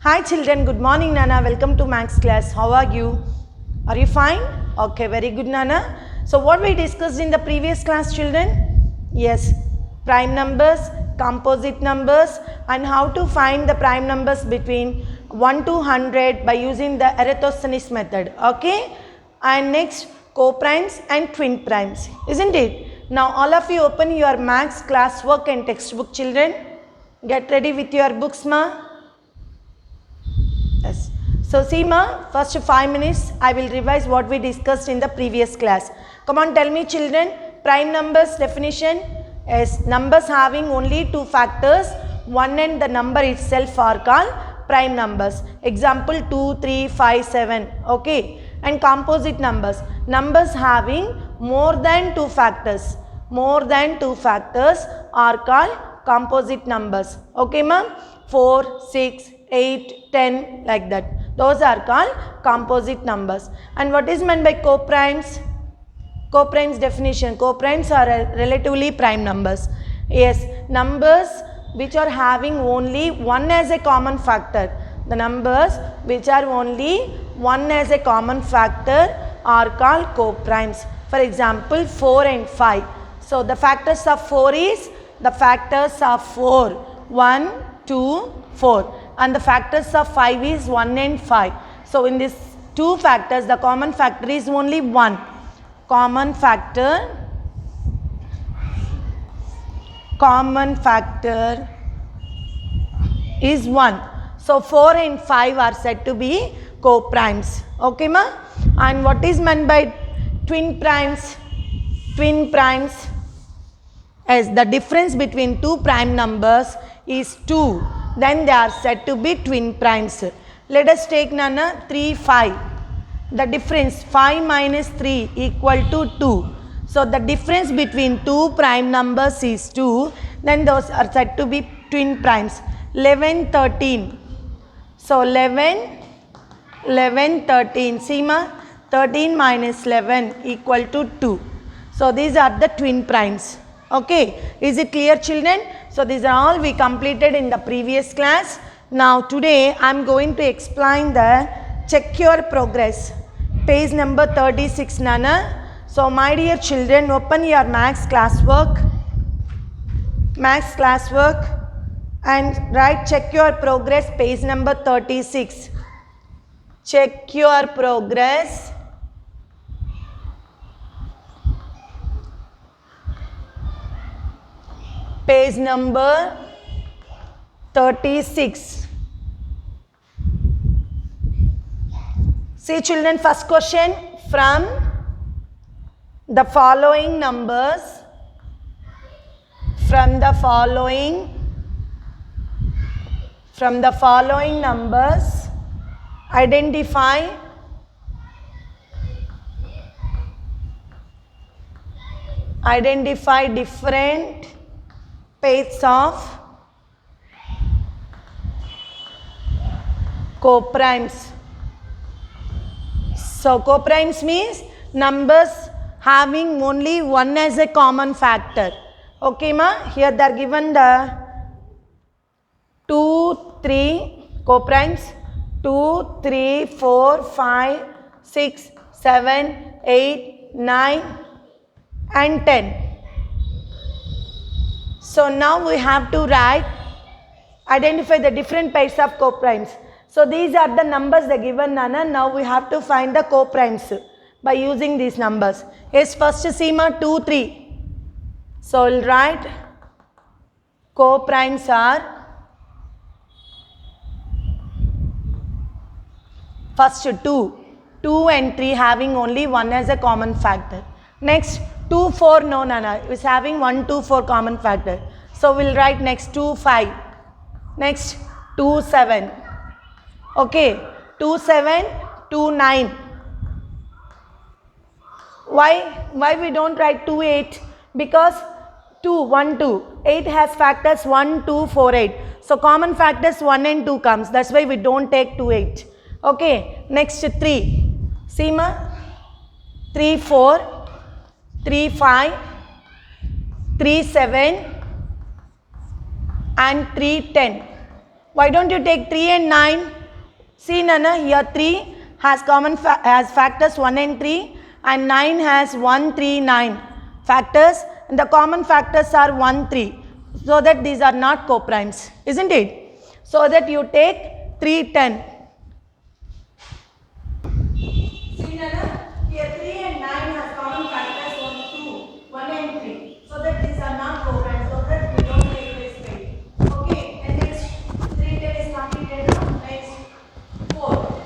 Hi children, good morning Nana. Welcome to Max class. How are you? Are you fine? Okay, very good Nana. So what we discussed in the previous class children? Yes, prime numbers, composite numbers and how to find the prime numbers between 1 to 100 by using the Eratosthenes method. Okay? And next co-primes and twin primes. Isn't it? Now all of you open your Max classwork and textbook children. Get ready with your books ma. Yes. So see ma, first 5 minutes I will revise what we discussed in the previous class. Come on, tell me children, prime numbers definition is numbers having only two factors, 1 and the number itself are called prime numbers. Example 2, 3, 5, 7. Okay. And composite numbers, numbers having more than two factors. More than two factors are called composite numbers. Okay ma'am? 4, 6, 8, 10 like that. Those are called composite numbers. And what is meant by co-primes? Co-primes definition. Co-primes are relatively prime numbers. Yes, numbers which are having only one as a common factor. The numbers which are only one as a common factor are called co-primes. For example, 4 and 5. So the factors of 4 is the factors of 4. 1, 2, 4. And the factors of 5 is 1 and 5. So in these two factors, the common factor is only 1. Common factor is 1. So 4 and 5 are said to be co-primes. Okay ma? And what is meant by twin primes? Twin primes is the difference between two prime numbers is 2. Then they are said to be twin primes. Let us take Nana 3, 5. The difference 5 minus 3 equal to 2. So the difference between two prime numbers is 2. Then those are said to be twin primes. 11, 13. So 11, 13. See ma? 13 minus 11 equal to 2. So these are the twin primes. Okay. Is it clear children? So these are all we completed in the previous class. Now today I am going to explain the check your progress. Page number 36 Nana. So my dear children, open your Max classwork. Max classwork and write check your progress, page number 36. Check your progress. Page number 36. See children, first question, from the following numbers, identify different pairs of co-primes. So co-primes means numbers having only one as a common factor. Okay ma? Here they are given the 2, 3 co-primes. 2, 3, 4, 5, 6, 7, 8, 9 and 10. So now we have to write, identify the different pairs of co-primes. So these are the numbers they given Nana. Now we have to find the co-primes by using these numbers. Yes, first Seema 2, 3. So we'll write co-primes are first 2 and 3 having only one as a common factor. Next 2, 4 no Nana is having 1, 2, 4 common factor. So we'll write next 2, 5. Next 2, 7. Okay, 2, 7, 2, 9. Why we don't write 2, 8? Because 2, 1, 2. 8 has factors 1, 2, 4, 8. So common factors 1 and 2 comes. That's why we don't take 2, 8. Okay, next 3. See ma? 3, 4, 3, 5, 3, 7 and 3, 10. Why don't you take 3 and 9? See Nana, here 3 has has factors 1 and 3 and 9 has 1, 3, 9 factors, and the common factors are 1, 3. So that these are not coprimes, isn't it? So that you take 3, 10. See Nana, here 3 and 9 has common factors 1, 2, 1 and 3. So that these are not coprimes, so that we don't take this way. Okay, and next 3, 10 is completed now. Next 4.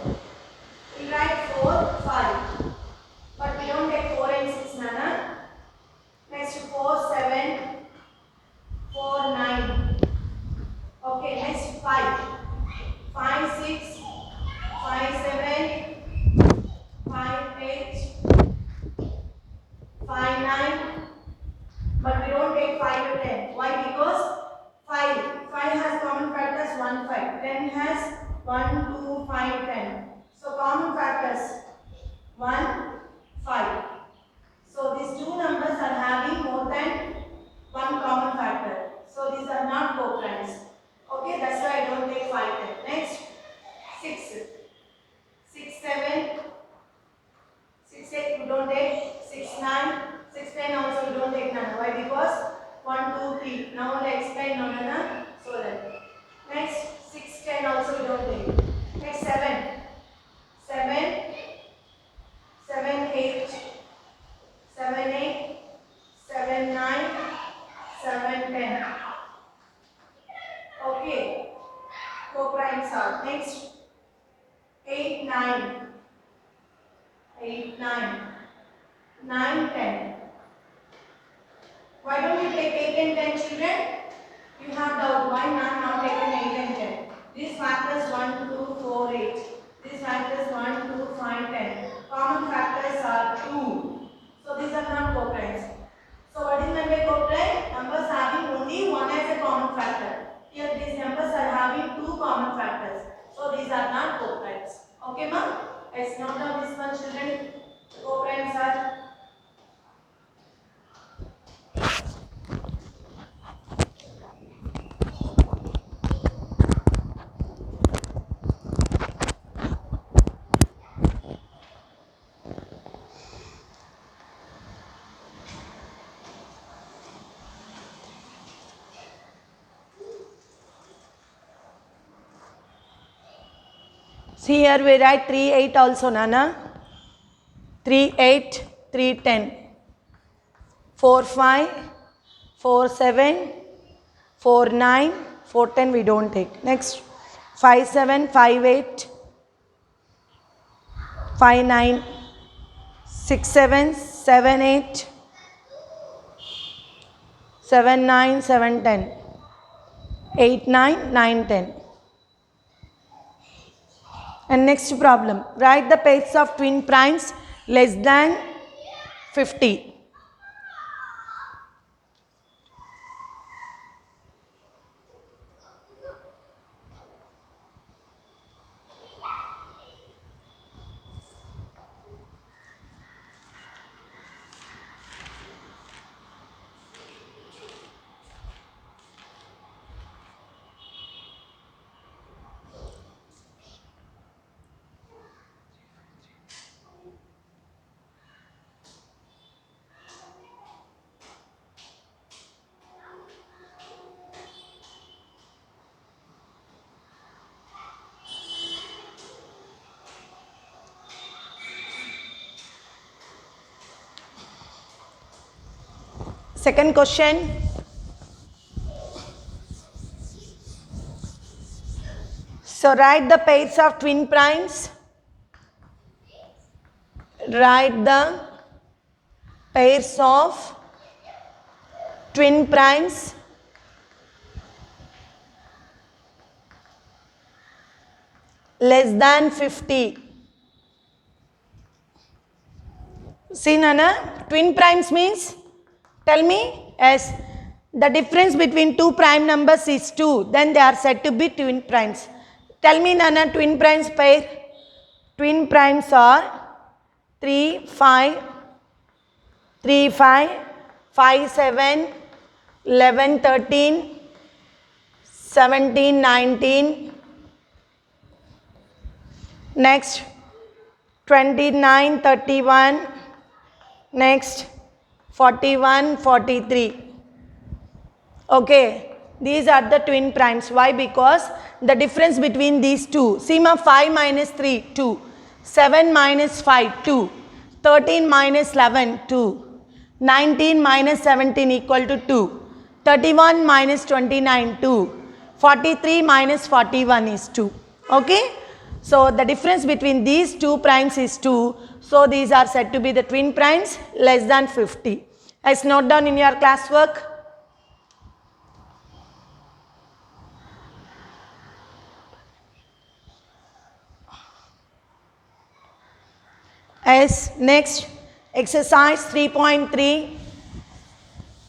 We write 4, 5. But we don't take 4 and 6, Nana. Next 4, 7, 4, 9. Okay, next 5. 5, 6, 5, 7, 5, 8, 5, 9. But we don't take 5 and 10. Why? Because 5 has common factors 1, 5. 10 has 1, 2, 5, 10. So common factors 1, 5. So these two numbers are having more than one common factor. So these are not coprimes. Okay, that's why I don't take 5, 10. Next, 6. 6, 7. 6, 8 we don't take. 6, 9. 6, 10 also we don't take none. Why? Because 1, 2, 3. Now I explain no nana. So that. Next, 6, 10 also we don't take. Next, 7. 7, 7, 8. 7, 8, 7, 9, 7, 10. Okay. Coprimes are. Next, 8, 9. 8, 9. 9, 10. Why don't you take 8 and 10 children? You have doubt. Why not taken 8 and 10? These factors 1, 2, 4, 8. These factors 1, 2, 5, 10. Common factors are 2. So these are not coprimes. So what is meant by coprime? Numbers having only one as a common factor. Here these numbers are having two common factors. So these are not coprimes. Okay ma? Let's note down this one children. Coprimes are see here we write 3, 8 also Nana. 3, 8, 3, 10. 4, 5, 4, 7, 4, 9, 4, 10 we don't take. Next 5, 7, 5, 8, 5, 9, 6, 7, 7, 8, 7, 9, 7, 10. 8, 9, 9, 10. And next problem. Write the pairs of twin primes less than 50. Second question. So write the pairs of twin primes. Write the pairs of twin primes less than 50. See Nana, twin primes means, tell me, yes, the difference between two prime numbers is 2, then they are said to be twin primes. Tell me Nana, twin primes pair. Twin primes are 3, 5, 3, 5, 5, 7, 11, 13, 17, 19. Next 29, 31. Next 41, 43. Okay, these are the twin primes. Why? Because the difference between these two. See ma, 5 minus 3, 2. 7 minus 5, 2. 13 minus 11, 2. 19 minus 17 equal to 2. 31 minus 29, 2. 43 minus 41 is 2. Okay. So the difference between these two primes is 2. So these are said to be the twin primes less than 50. As note down in your classwork. As next exercise 3.3.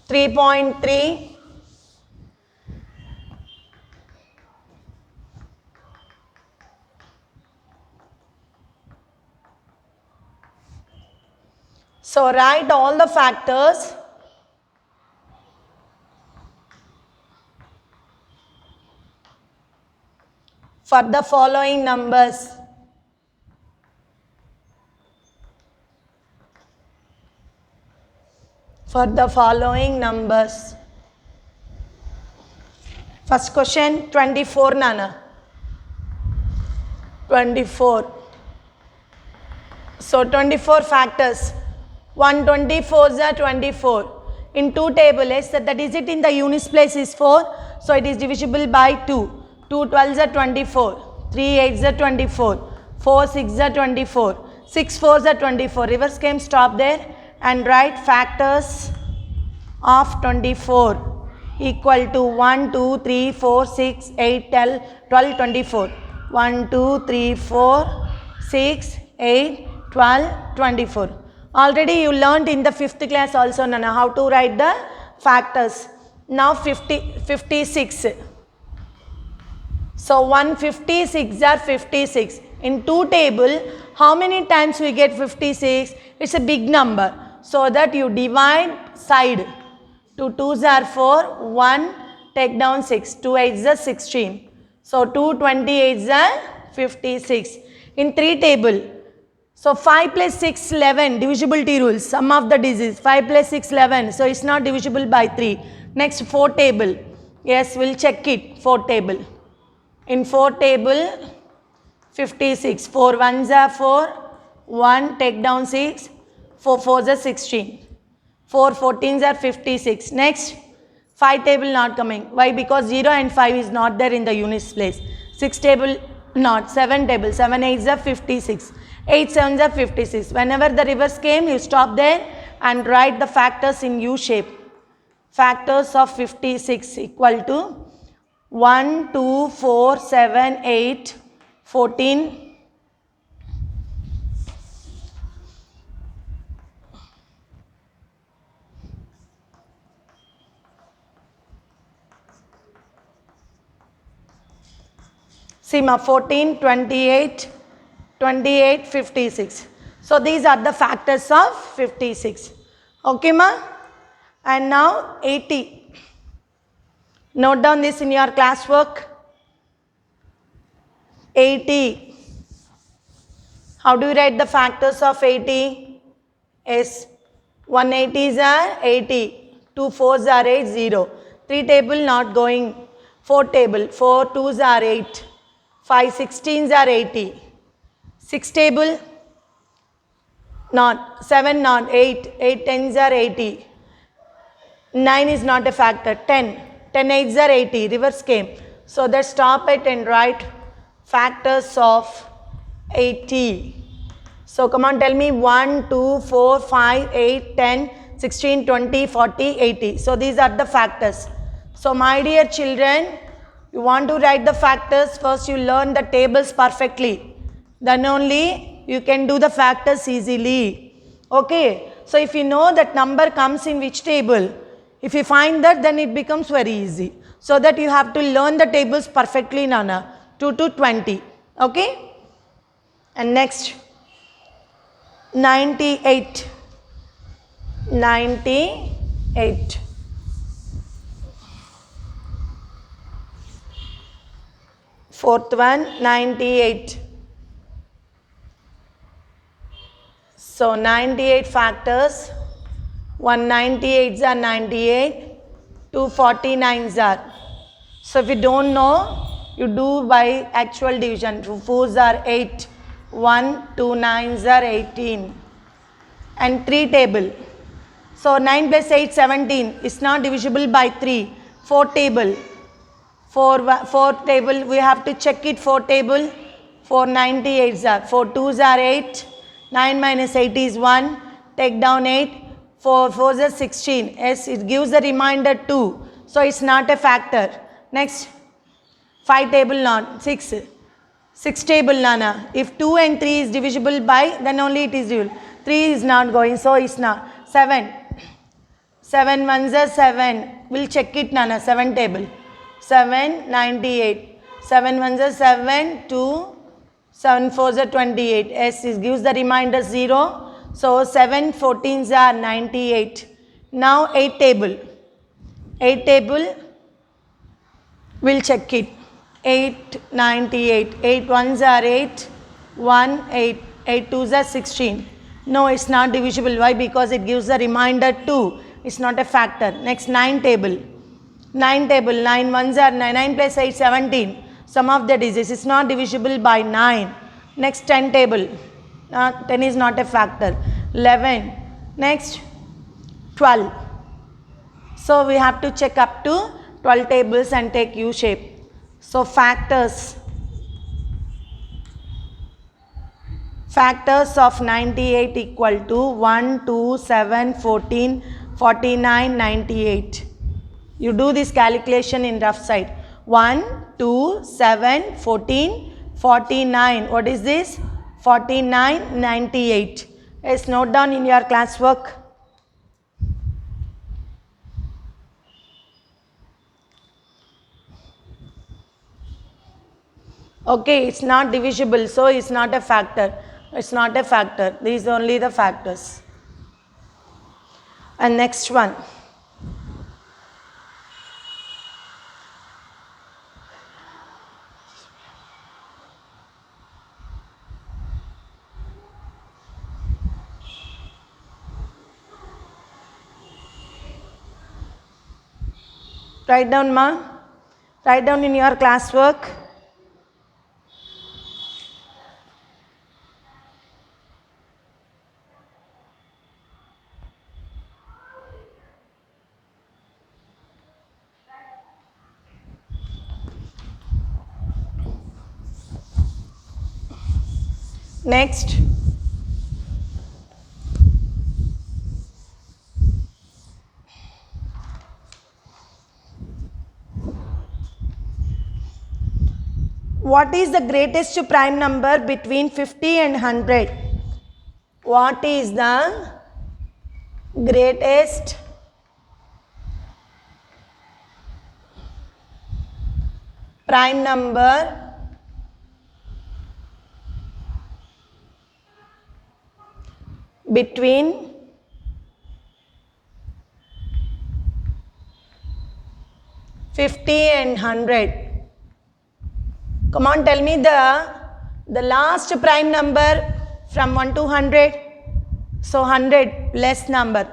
3.3. So write all the factors for the following numbers. For the following numbers. First question 24 Nana. 24. So 24 factors. 124 is 24. In 2 table is that the digit in the units place is 4. So it is divisible by 2. 2 12s are 24. 3 8s are 24. 4 6s are 24. 6 4s are 24. Reverse came, stop there and write factors of 24 equal to 1 2 3 4 6 8 12 24. 1 2 3 4 6 8 12 24. Already you learned in the 5th class also, Nana, how to write the factors. Now 56. So 156 are 56. In 2 table, how many times we get 56? It's a big number. So that you divide side. 2 2s are 4, 1 take down 6, 2 8s are 16. So 2 28s are 56. In 3 table, so 5 plus 6 11, divisibility rules, sum of the digits. 5 plus 6 11, so it's not divisible by 3. Next 4 table, yes, we'll check it. 4 table. In 4 table 56, 4 1s are 4, 1 take down 6, 4 4s are 16, 4 14s are 56. Next 5 table not coming. Why? Because 0 and 5 is not there in the units place. 6 table not. 7 table, 7 8s are 56. 8 7s are 56. Whenever the reverse came, you stop there and write the factors in U shape. Factors of 56 equal to 1, 2, 4, 7, 8, 14, 14, 28, 28, 56. So these are the factors of 56. Okay, ma? And now 80. Note down this in your classwork. 80. How do you write the factors of 80? Yes. 180s are 80. 2 4s are 8, 0. 3 table not going. 4 table, 4 2s are 8. 5 16s are 80. 6 table not. 7 not. 8. 8 10s are 80. 9 is not a factor. 10. 10 8s are 80. Reverse came. So that stop it and write factors of 80. So come on, tell me 1, 2, 4, 5, 8, 10, 16, 20, 40, 80. So these are the factors. So my dear children, you want to write the factors, first you learn the tables perfectly. Then only you can do the factors easily. Okay. So if you know that number comes in which table, if you find that, then it becomes very easy. So that you have to learn the tables perfectly, Nana. 2 to 20. Okay. And next 98. 98. Fourth one, 98. So 98 factors. 198s are 98. 249s are. So if you don't know, you do by actual division. 2 4s are 8. 1, 2 9s are 18. And 3 table. So 9 plus 8, 17. It's not divisible by 3. 4 table. 4 table, we have to check it. 4 table. 4 98s are. 4 2s are 8. 9 minus 8 is 1. Take down 8. 4 4s are 16. Yes, it gives a remainder 2. So it's not a factor. Next, 5 table not 6. 6 table Nana. If 2 and 3 is divisible by, then only it is divisible. 3 is not going, so it's not. 7. 7 ones are 7. We'll check it Nana. 7 table. 7 98. 7 ones are 7. 2. 7 4s are 28. Yes, it gives the remainder 0. So 7 14s are 98. Now 8 table. 8 table. We'll check it. 8 98. 8 ones are 8. 1 8. 8 twos are 16. No, it's not divisible. Why? Because it gives a remainder 2. It's not a factor. Next, 9 table. 9 table. 9 ones are 9. 9 plus 8 17. Sum of the digits is not divisible by 9. Next, 10 table. 10 is not a factor. 11. Next, 12. So we have to check up to 12 tables and take U shape. So factors of 98 equal to 1, 2, 7, 14, 49, 98. You do this calculation in rough side. 1, 2, 7, 14, 49. What is this? 49, 98. Yes, note down in your classwork. Okay, it's not divisible, so it's not a factor. It's not a factor. These are only the factors. And next one. Write down, ma. Write down in your classwork. Next. What is the greatest prime number between 50 and 100? What is the greatest prime number between 50 and 100? Come on, tell me the last prime number from 1 to 100. So 100 less number.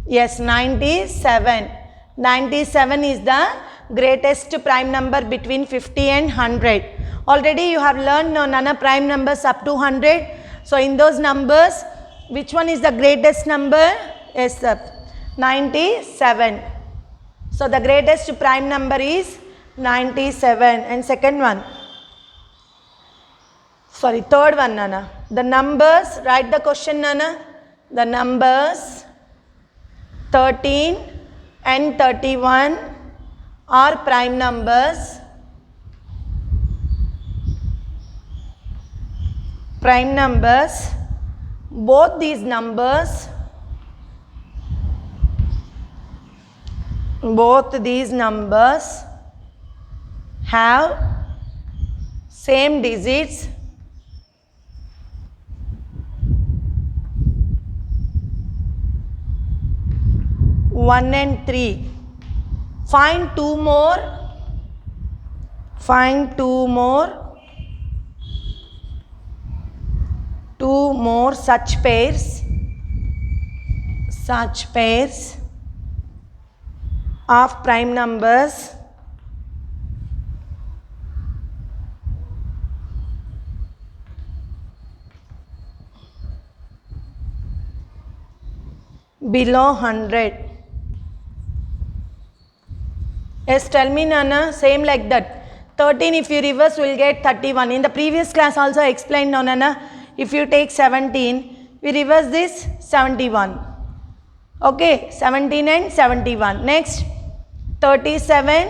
Yes, 97. 97 is the greatest prime number between 50 and 100. Already you have learned none prime numbers up to 100. So in those numbers, which one is the greatest number? Yes, 97. So the greatest prime number is 97. And second one, sorry, third one, Nana. The numbers, write the question, Nana. The numbers 13 and 31 are prime numbers. Prime numbers. Both these numbers have same digits. One and 3. Find two more Find two more such pairs of prime numbers below 100. Yes, tell me Nana, same like that. 13 if you reverse will get 31. In the previous class also I explained no Nana. If you take 17, we reverse this 71. Okay, 17 and 71. Next, 37,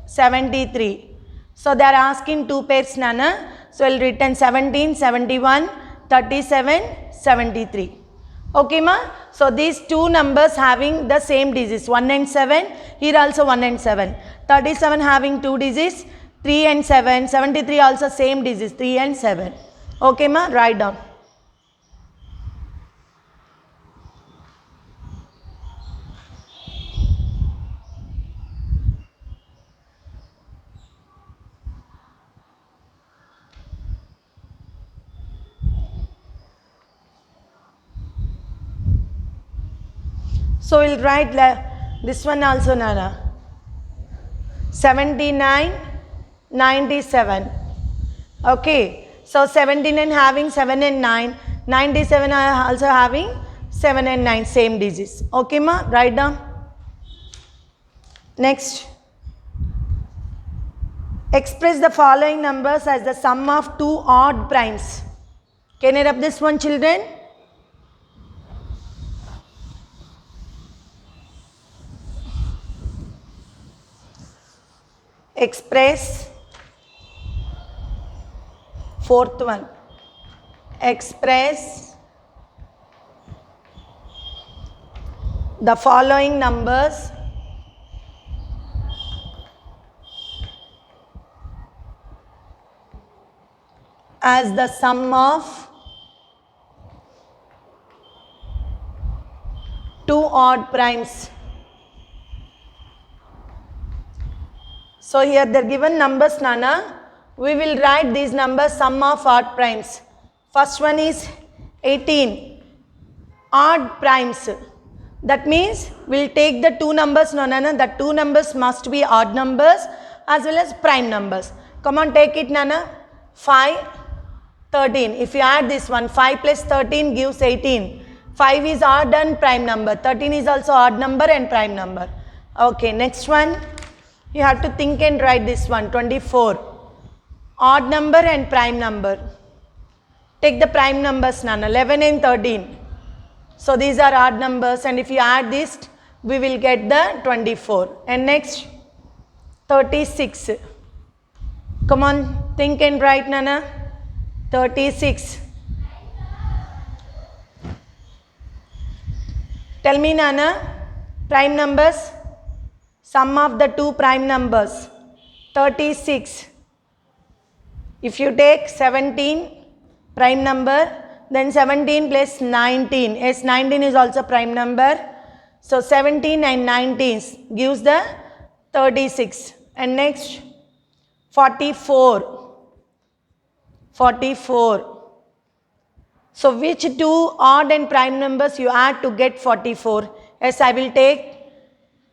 73. So they are asking two pairs Nana. So I will written 17, 71, 37, 73. Okay ma? So these two numbers having the same digits 1 and 7, here also 1 and 7. 37 having two digits 3 and 7, 73 also same digits 3 and 7. Okay ma? Write down. So we'll write this one also Nana. 79, 97. Okay. So 79 having 7 and 9. 97 are also having 7 and 9 same digits. Okay ma? Write down. Next. Express the following numbers as the sum of two odd primes. Can you rub this one children? Express, fourth one, express the following numbers as the sum of two odd primes. So here they are given numbers Nana. We will write these numbers sum of odd primes. First one is 18. Odd primes. That means we will take the two numbers Nana. The two numbers must be odd numbers as well as prime numbers. Come on, take it Nana. 5, 13. If you add this one, 5 plus 13 gives 18. 5 is odd and prime number. 13 is also odd number and prime number. Okay, next one. You have to think and write this one, 24. Odd number and prime number. Take the prime numbers Nana, 11 and 13. So these are odd numbers and if you add this, we will get the 24. And next, 36. Come on, think and write Nana. 36. Tell me Nana, prime numbers. Sum of the two prime numbers, 36. If you take 17 prime number, then 17 plus 19. Yes, 19 is also prime number. So 17 and 19 gives the 36. And next, 44. 44. So which two odd and prime numbers you add to get 44? Yes, I will take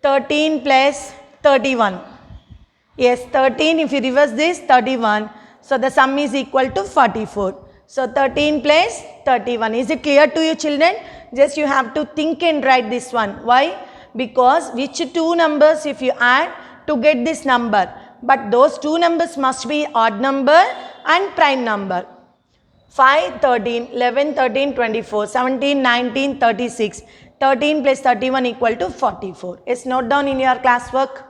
13 plus 31. Yes, 13 if you reverse this 31. So the sum is equal to 44. So 13 plus 31. Is it clear to you children? Just you have to think and write this one. Why? Because which two numbers if you add to get this number. But those two numbers must be odd number and prime number. 5, 13, 11, 13, 24, 17, 19, 36. 13 plus 31 equal to 44. Is note down in your classwork.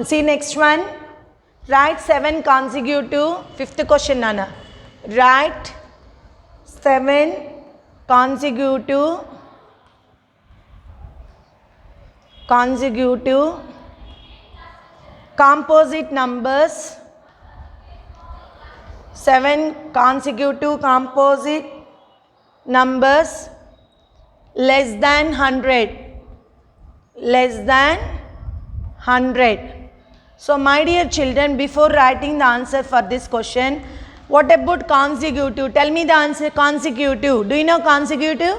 See next one, Write 7 consecutive, fifth question Nana. Write 7 consecutive composite numbers, 7 consecutive composite numbers less than 100, less than 100. So my dear children, before writing the answer for this question, what about consecutive? Tell me the answer. Consecutive. Do you know consecutive?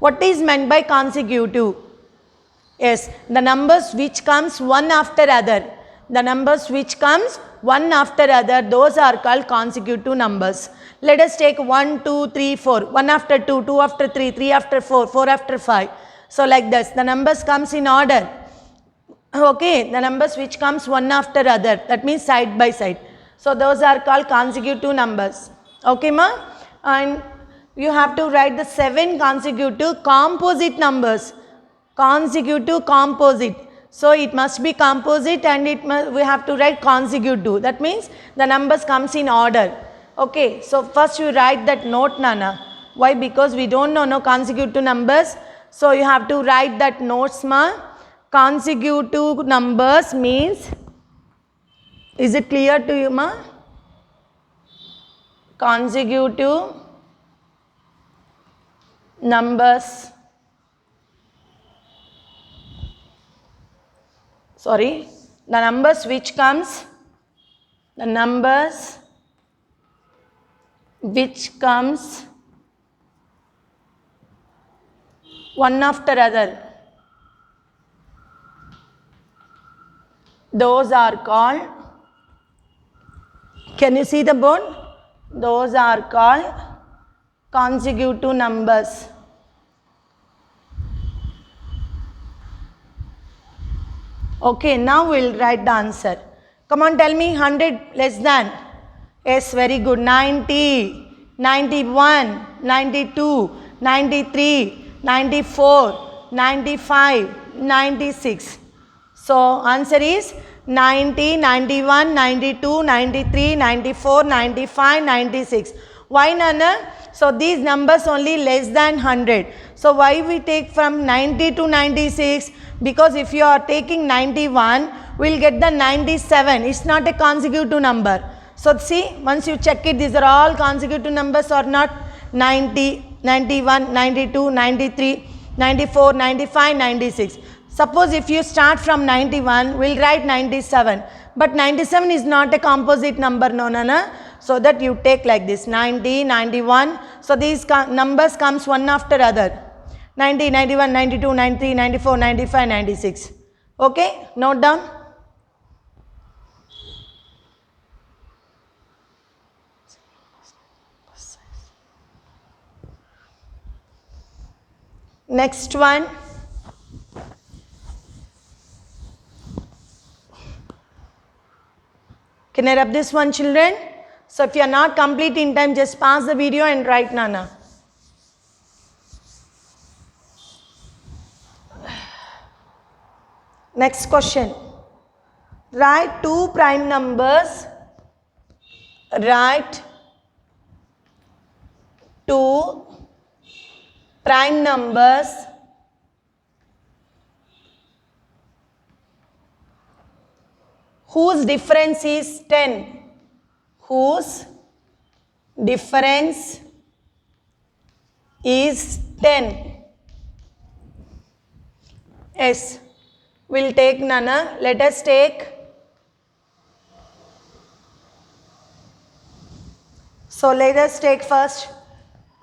What is meant by consecutive? Yes, the numbers which comes one after other. The numbers which comes one after other, those are called consecutive numbers. Let us take 1, 2, 3, 4. 1 after 2, 2 after 3, 3 after 4, 4 after 5. So like this, the numbers comes in order. Okay, the numbers which comes one after other, that means side by side. So those are called consecutive numbers. Okay ma? And you have to write the 7 consecutive composite numbers. Consecutive composite. So it must be composite and we have to write consecutive. That means the numbers comes in order. Okay, so first you write that note Nana. Why? Because we don't know no consecutive numbers. So you have to write that notes ma. Consecutive numbers means, is it clear to you ma? Consecutive numbers, sorry, the numbers which comes one after other, those are called, can you see the board? Those are called consecutive numbers. Okay, now we'll write the answer. Come on, tell me 100 less than. Yes, very good. 90, 91, 92, 93, 94, 95, 96. So answer is 90, 91, 92, 93, 94, 95, 96. Why Nana? So these numbers only less than 100. So why we take from 90 to 96? Because if you are taking 91, we will get the 97. It's not a consecutive number. So see, once you check it, these are all consecutive numbers or not. 90, 91, 92, 93, 94, 95, 96. Suppose if you start from 91, we'll write 97. But 97 is not a composite number, no, Nana. So that you take like this, 90, 91. So these numbers comes one after other. 90, 91, 92, 93, 94, 95, 96. Okay, note down. Next one. Can I rub this one, children? So if you are not complete in time, just pause the video and write Nana. Next question. Write 2 prime numbers. Write 2 prime numbers whose difference is 10. Whose difference is 10. Yes. We'll take Nana. Let us take. So let us take first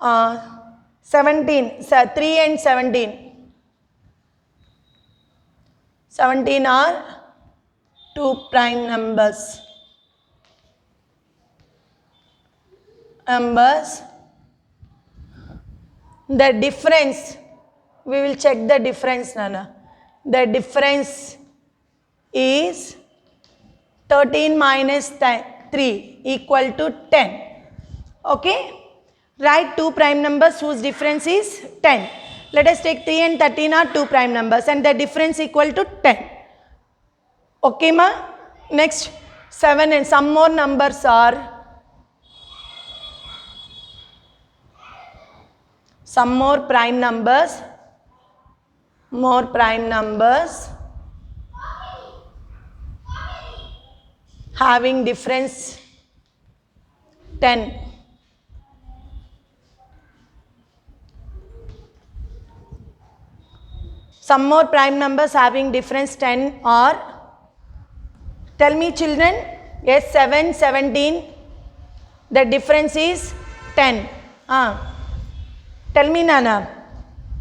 17. 3 and 17. 17 are 2 prime numbers. The difference, we will check the difference, Nana. The difference is 13 minus 3 equal to 10. Okay? Write 2 prime numbers whose difference is 10. Let us take 3 and 13 are 2 prime numbers and the difference equal to 10. Okay ma? Next, 7 and some more numbers are some more prime numbers having difference 10. Some more prime numbers having difference 10 are, tell me children, yes, 7, 17, the difference is 10. Tell me Nana,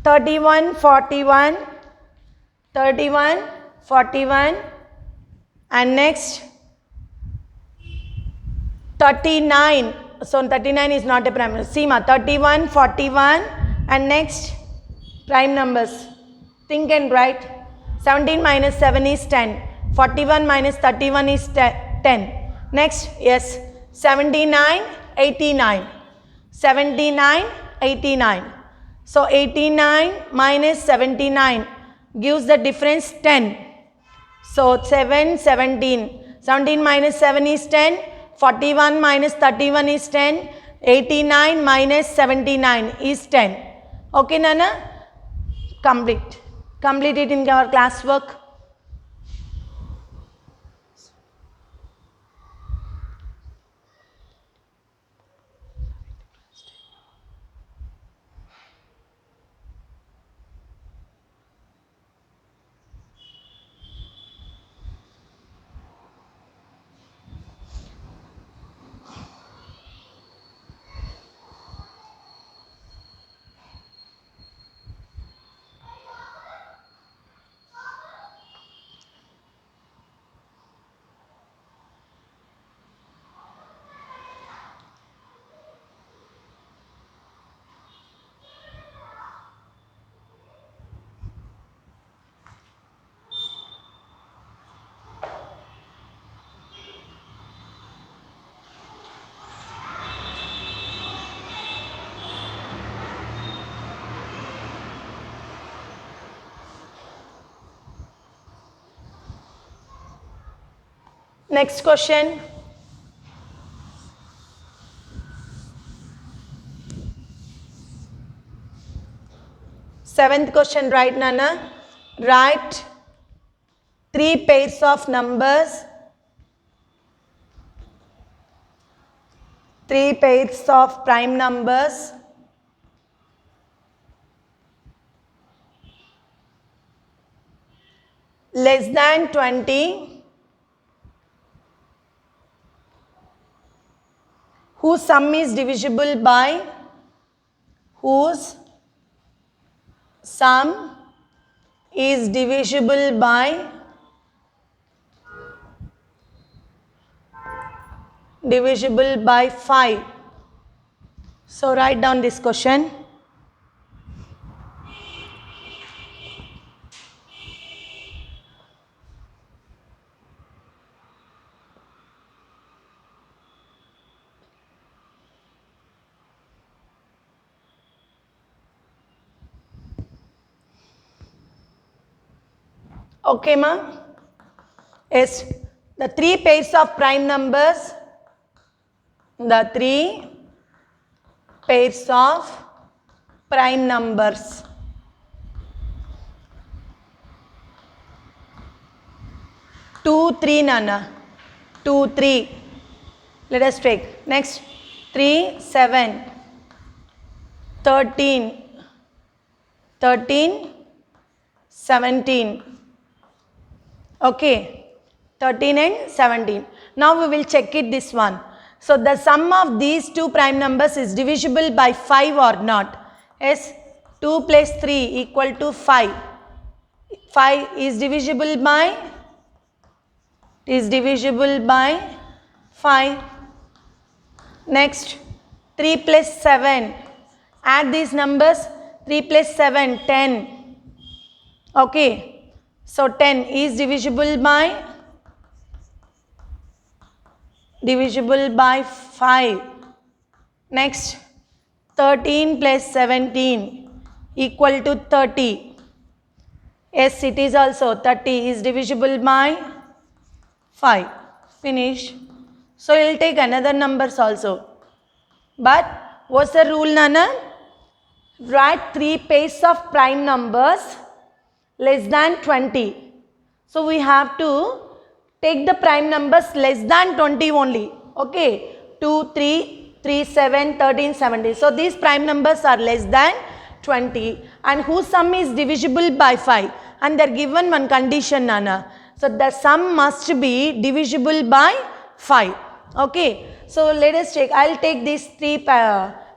31, 41, and next 39. So 39 is not a prime number. Seema, 31, 41, and next prime numbers. Think and write. 17 minus 7 is 10. 41 minus 31 is 10. Next, yes, 79, 89. 79, 89. So 89 minus 79 gives the difference 10. So 7, 17. 17 minus 7 is 10. 41 minus 31 is 10. 89 minus 79 is 10. Okay, Nana? Complete. Complete it in our classwork. Next question. Seventh question, right, Nana? Write 3 pairs of numbers. 3 pairs of prime numbers less than 20 whose sum is divisible by divisible by 5. So write down this question. Okay, ma? Yes, the 3 pairs of prime numbers, the 3 pairs of prime numbers. Two, 3, Nana. 2, 3. Let us take. Next, 3, 7. 13, 17. Okay, 13 and 17. Now we will check it this one. So the sum of these 2 prime numbers is divisible by 5 or not? Yes, 2 plus 3 equal to 5. 5 is divisible by 5. Next, 3 plus 7. Add these numbers. 3 plus 7, 10. Okay. So 10 is divisible by 5. Next, 13 plus 17 equal to 30. Yes, it is also 30 is divisible by 5. Finish. So we'll take another numbers also. But what's the rule, Nana? Write 3 pairs of prime numbers less than 20. So we have to take the prime numbers less than 20 only. Okay. 2, 3, 3, 7, 13, 17. So these prime numbers are less than 20 and whose sum is divisible by 5. And they are given one condition, Nana. So the sum must be divisible by 5. Okay. So let us check. I will take these 3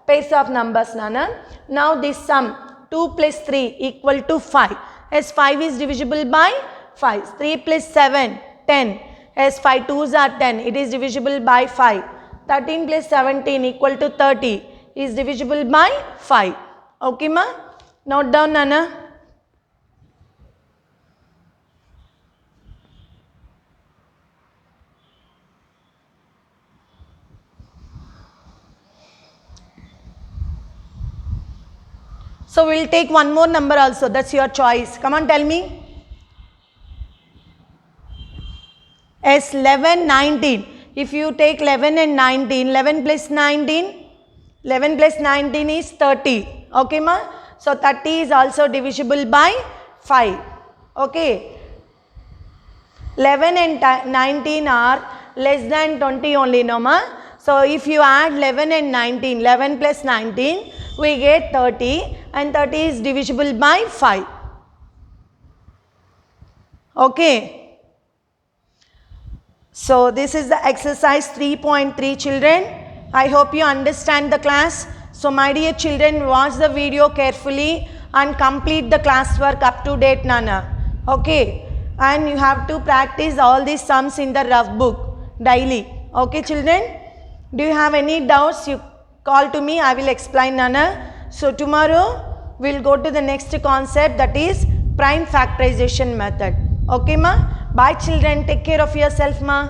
pairs of numbers, Nana. Now this sum 2 plus 3 equal to 5. As 5 is divisible by 5. 3 plus 7, 10. As 5 2s are 10. It is divisible by 5. 13 plus 17 equal to 30 is divisible by 5. Okay, ma? Note down, Nana. So we'll take one more number also. That's your choice. Come on, tell me. As 11, 19. If you take 11 and 19, 11 plus 19, 11 plus 19 is 30. Okay, ma? So 30 is also divisible by 5. Okay. 11 and 19 are less than 20 only, no, ma? So if you add 11 and 19, 11 plus 19, we get 30 and 30 is divisible by 5. Okay. So this is the exercise 3.3, children. I hope you understand the class. So my dear children, watch the video carefully and complete the classwork up to date, Nana. Okay. And you have to practice all these sums in the rough book daily. Okay, children. Do you have any doubts? You call to me. I will explain, Nana. So tomorrow we'll go to the next concept, that is prime factorization method. Okay, ma? Bye, children. Take care of yourself, ma.